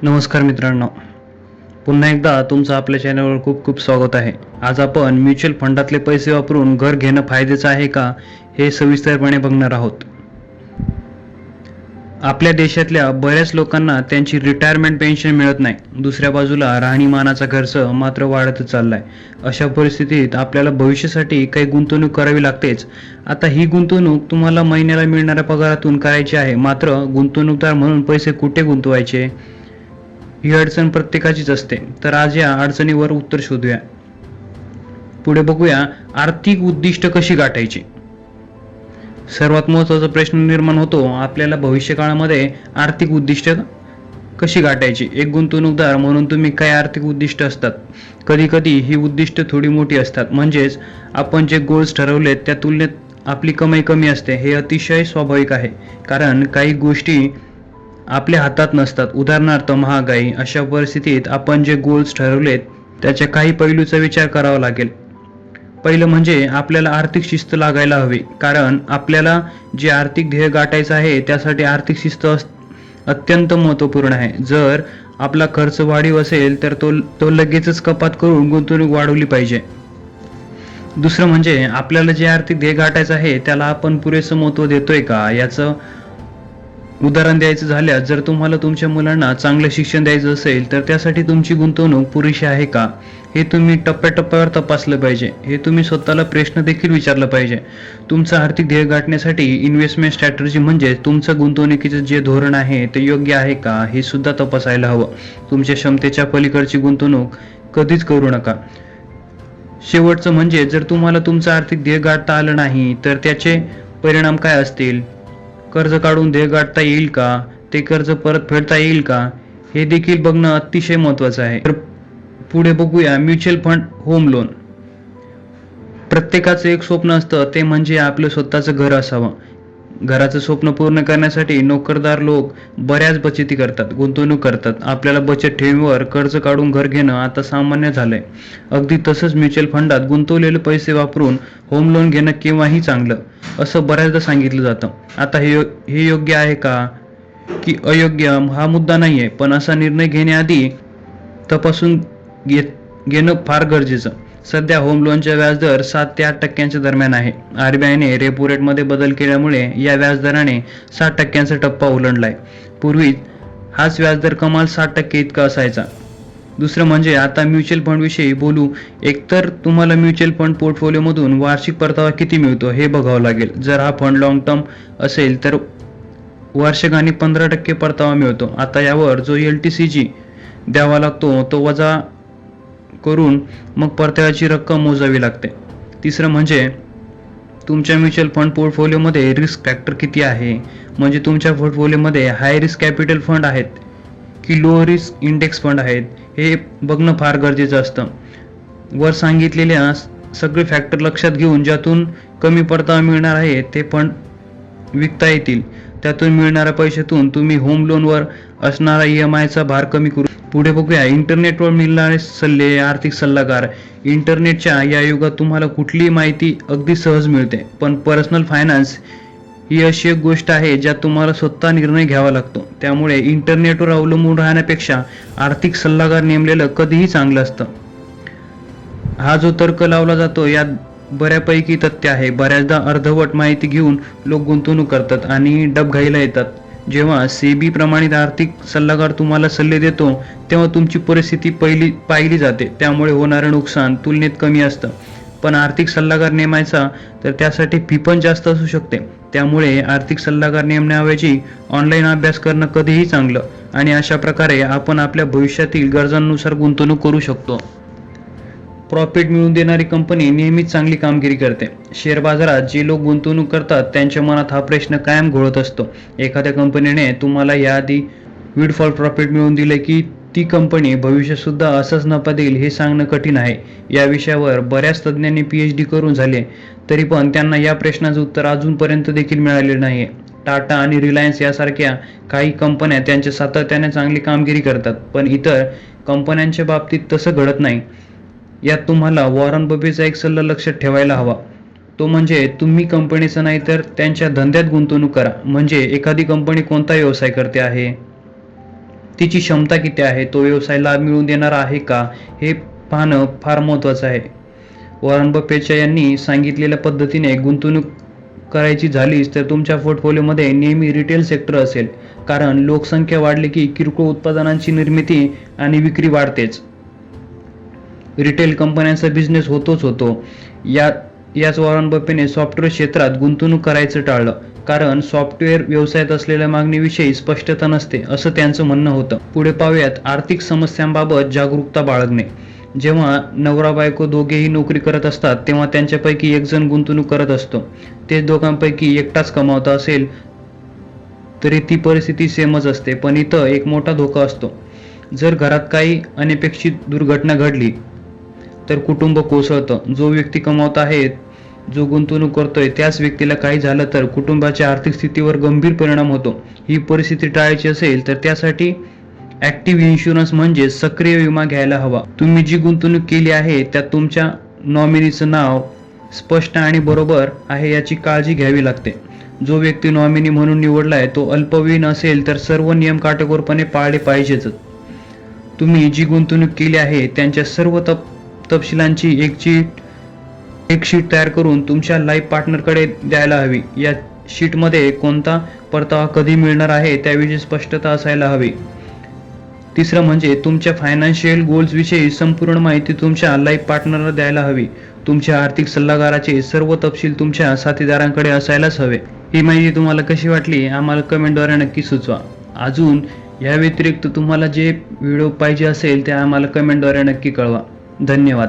नमस्कार मित्रांनो, पुन्हा एकदा तुमचं आपल्या चॅनलवर खूप खूप स्वागत आहे. आज आपण म्युच्युअल फंडातले पैसे वापरून घर घेणं फायद्याचं आहे का हे सविस्तरपणे बघणार आहोत. आपल्या देशातल्या बऱ्याच लोकांना त्यांची रिटायरमेंट पेन्शन मिळत नाही. दुसऱ्या बाजूला राहणीमानाचा खर्च मात्र वाढतच चाललाय. अशा परिस्थितीत आपल्याला भविष्यासाठी काही गुंतवणूक करावी लागतेच. आता ही गुंतवणूक तुम्हाला महिन्याला मिळणाऱ्या पगारातून करायची आहे. मात्र गुंतवणूकदार म्हणून पैसे कुठे गुंतवायचे ही अडचण प्रत्येकाचीच असते. तर आज या अडचणीवर उत्तर शोधूया. पुढे बघूया आर्थिक उद्दिष्ट कशी गाठायची. सर्वात महत्त्वाचा प्रश्न निर्माण होतो आपल्याला भविष्यकाळामध्ये आर्थिक उद्दिष्ट कशी गाठायची. एक गुंतवणूकदार म्हणून तुम्ही काय आर्थिक उद्दिष्ट असतात. कधी कधी ही उद्दिष्ट थोडी मोठी असतात. म्हणजेच आपण जे गोल्स ठरवलेत त्या तुलनेत आपली कमाई कमी असते. हे अतिशय स्वाभाविक आहे, कारण काही गोष्टी आपल्या हातात नसतात. उदाहरणार्थ महागाई. अशा परिस्थितीत आपण जे गोल्स ठरवलेत त्याच्या काही पैलूचा विचार करावा लागेल. पहिलं म्हणजे आपल्याला आर्थिक शिस्त लागायला हवी, कारण आपल्याला जे आर्थिक ध्येय गाठायचं आहे त्यासाठी आर्थिक शिस्त अत्यंत महत्त्वपूर्ण आहे. जर आपला खर्च वाढीव असेल तर तो लगेचच कपात करून गुंतवणूक वाढवली पाहिजे. दुसरं म्हणजे आपल्याला जे आर्थिक ध्येय गाठायचं आहे त्याला आपण पुरेसं महत्त्व देतोय का याचं उदाहरण द्यायचं झाल्यास, जर तुम्हाला तुमच्या मुलांना चांगलं शिक्षण द्यायचं असेल तर त्यासाठी तुमची गुंतवणूक पुरेशी आहे का हे तुम्ही टप्प्याटप्प्यावर तपासलं पाहिजे. हे तुम्ही स्वतःला प्रश्न देखील विचारलं पाहिजे. तुमचं आर्थिक ध्येय गाठण्यासाठी इन्व्हेस्टमेंट स्ट्रॅटेजी म्हणजे तुमचं गुंतवणुकीचं जे धोरण आहे ते योग्य आहे का हे सुद्धा तपासायला हवं. तुमच्या क्षमतेच्या पलीकडची गुंतवणूक कधीच करू नका. शेवटचं म्हणजे जर तुम्हाला तुमचं आर्थिक ध्येय गाठता आलं नाही तर त्याचे परिणाम काय असतील. कर्ज काढून ध्येय गाठता येईल का, ते कर्ज परत फेडता येईल का हे देखील बघणं अतिशय महत्त्वाचं आहे. तर पुढे बघूया म्युच्युअल फंड होम लोन. प्रत्येकाचं एक स्वप्न असतं, ते म्हणजे आपलं स्वतःचं घर असावं. घराचं स्वप्न पूर्ण करण्यासाठी नोकरदार लोक बऱ्याच बचती करतात, गुंतवणूक करतात. आपल्याला बचत ठेवीवर कर्ज काढून घर घेणं आता सामान्य झालंय. अगदी तसंच म्युच्युअल फंडात गुंतवलेले पैसे वापरून होम लोन घेणं केव्हाही चांगलं असं बऱ्याचदा सांगितलं जातं. आता हे योग्य आहे का की अयोग्य हा मुद्दा नाहीये, पण असा निर्णय घेण्याआधी तपासून घेणं फार गरजेचं. सध्या होम लोनचा व्याजदर 7 ते 8% दरम्यान आहे. आरबीआयने रेपो रेटमध्ये बदल केल्यामुळे या व्याजदराने 7% टप्पा ओलांडलाय. पूर्वी हाच व्याजदर कमाल 7% इतका असायचा. दुसरं म्हणजे आता म्युच्युअल फंड विषयी बोलू. एकतर तुम्हाला म्युच्युअल फंड पोर्टफोलिओमधून वार्षिक परतावा किती मिळतो हे बघावं लागेल. जर हा फंड लॉंग टर्म असेल तर वार्षिकाने 15% परतावा मिळतो. आता यावर जो LTCG द्यावा लागतो तो वजा करून मग परताव्याची रक्कम मोजावी लागते. तिसरं म्हणजे तुमच्या म्युच्युअल फंड पोर्टफोलिओमध्ये रिस्क फॅक्टर किती आहे. म्हणजे तुमच्या पोर्टफोलिओमध्ये हाय रिस्क कॅपिटल फंड आहेत की लो रिस्क इंडेक्स फंड आहेत हे बघणं फार गरजेचं असतं. वर सांगितलेल्या सगळे फॅक्टर लक्षात घेऊन ज्यातून कमी परतावा मिळणार आहे ते फंड विकता येतील. त्यातून मिळणाऱ्या पैशातून तुम्ही होम लोनवर असणारा EMIचा भार कमी करू. पुढे बघूया इंटरनेटवर मिळणारे सल्ले. आर्थिक सल्लागार. इंटरनेटच्या या युगात तुम्हाला कुठलीही माहिती अगदी सहज मिळते, पण पर्सनल फायनान्स ही अशी एक गोष्ट आहे ज्यात तुम्हाला स्वतः निर्णय घ्यावा लागतो. त्यामुळे इंटरनेटवर अवलंबून राहण्यापेक्षा आर्थिक सल्लागार नेमलेलं कधीही चांगलं असतं. हा जो तर्क लावला जातो यात बऱ्यापैकी तथ्य आहे. बऱ्याचदा अर्धवट माहिती घेऊन लोक गुंतवणूक करतात आणि डबघाईला येतात. जेव्हा सेबी प्रमाणित आर्थिक सल्लागार तुम्हाला सल्ले देतो तेव्हा तुमची परिस्थिती पाहिली जाते. त्यामुळे होणारं नुकसान तुलनेत कमी असतं. पण आर्थिक सल्लागार नेमायचा तर त्यासाठी फी पण जास्त असू शकते. त्यामुळे आर्थिक सल्लागार नेमण्याऐवजी ऑनलाईन अभ्यास करणं कधीही चांगलं. आणि अशा प्रकारे आपण आपल्या भविष्यातील गरजांनुसार गुंतवणूक करू शकतो. प्रॉफिट मिळवून देणारी कंपनी नेहमीच चांगली कामगिरी करते. शेअर बाजारात जे लोक गुंतवणूक करतात त्यांच्या मनात हा प्रश्न कायम घोळत असतो. एखाद्या कंपनीने तुम्हाला याआधी विंडफॉल प्रॉफिट मिळवून दिले की ती कंपनी भविष्यात सुद्धा असाच नफा देईल हे सांगणं कठीण आहे. या विषयावर बऱ्याच तज्ज्ञांनी PhD करून झाले तरी पण त्यांना या प्रश्नाचं उत्तर अजूनपर्यंत देखील मिळाले नाही. टाटा आणि रिलायन्स यासारख्या काही कंपन्या त्यांच्या सातत्याने चांगली कामगिरी करतात, पण इतर कंपन्यांच्या बाबतीत तसं घडत नाही. यात तुम्हाला वॉरन बफेटचा एक सल्ला लक्षात ठेवायला हवा. तो म्हणजे तुम्ही कंपनीचं नाही तर त्यांच्या धंद्यात गुंतवणूक करा. म्हणजे एखादी कंपनी कोणता व्यवसाय करते आहे, तिची क्षमता किती आहे, तो व्यवसाय लाभ मिळवून देणारा आहे का, हे पाहणं फार महत्त्वाचं आहे. वॉरन बफेटच्या यांनी सांगितलेल्या पद्धतीने गुंतवणूक करायची झालीच तर तुमच्या पोर्टफोलिओमध्ये नेहमी रिटेल सेक्टर असेल, कारण लोकसंख्या वाढली की किरकोळ उत्पादनांची निर्मिती आणि विक्री वाढतेच. रिटेल कंपन्यांचा बिझनेस होतो. याच वॉरन बफेटने सॉफ्टवेअर क्षेत्रात गुंतवणूक करायचं टाळलं, कारण सॉफ्टवेअर व्यवसायात असलेल्या मागणीविषयी स्पष्टता नसते, असं त्यांचं म्हणणं होतं. पुढे पाहूयात आर्थिक समस्यांबाबत जागरूकता बाळगणे. जेव्हा नवरा बायको दोघेही नोकरी करत असतात तेव्हा त्यांच्यापैकी एक जण गुंतवणूक करत असतो. ते दोघांपैकी एकटाच कमावता असेल तरी ती परिस्थिती सेमच असते, पण इथं एक मोठा धोका असतो. जर घरात काही अनपेक्षित दुर्घटना घडली तर कुटुंब कोसळतं. जो व्यक्ती कमावत आहे, जो गुंतवणूक करतोय, त्याच व्यक्तीला काही झालं तर कुटुंबाच्या आर्थिक स्थितीवर गंभीर परिणाम होतो. ही परिस्थिती टाळायची असेल तर त्यासाठी ॲक्टिव्ह इन्शुरन्स म्हणजे सक्रिय विमा घ्यायला हवा. तुम्ही जी गुंतवणूक केली आहे त्यात तुमच्या नॉमिनीचं नाव स्पष्ट आणि बरोबर आहे याची काळजी घ्यावी लागते. जो व्यक्ती नॉमिनी म्हणून निवडलाय तो अल्पवयीन असेल तर सर्व नियम काटेकोरपणे पाळले पाहिजेच. तुम्ही जी गुंतवणूक केली आहे त्यांच्या सर्व तपशिलांची एक शीट तयार करून तुमच्या लाईफ पार्टनरकडे द्यायला हवी. या शीटमध्ये कोणता परतावा कधी मिळणार आहे त्याविषयी स्पष्टता असायला हवी. तिसरं म्हणजे तुमच्या फायनान्शियल गोल्सविषयी संपूर्ण माहिती तुमच्या लाईफ पार्टनरला द्यायला हवी. तुमच्या आर्थिक सल्लागाराचे सर्व तपशील तुमच्या साथीदारांकडे असायलाच हवे. ही माहिती तुम्हाला कशी वाटली आम्हाला कमेंटद्वारे नक्की सुचवा. अजून या व्यतिरिक्त तुम्हाला जे व्हिडिओ पाहिजे असेल ते आम्हाला कमेंटद्वारे नक्की कळवा. धन्यवाद.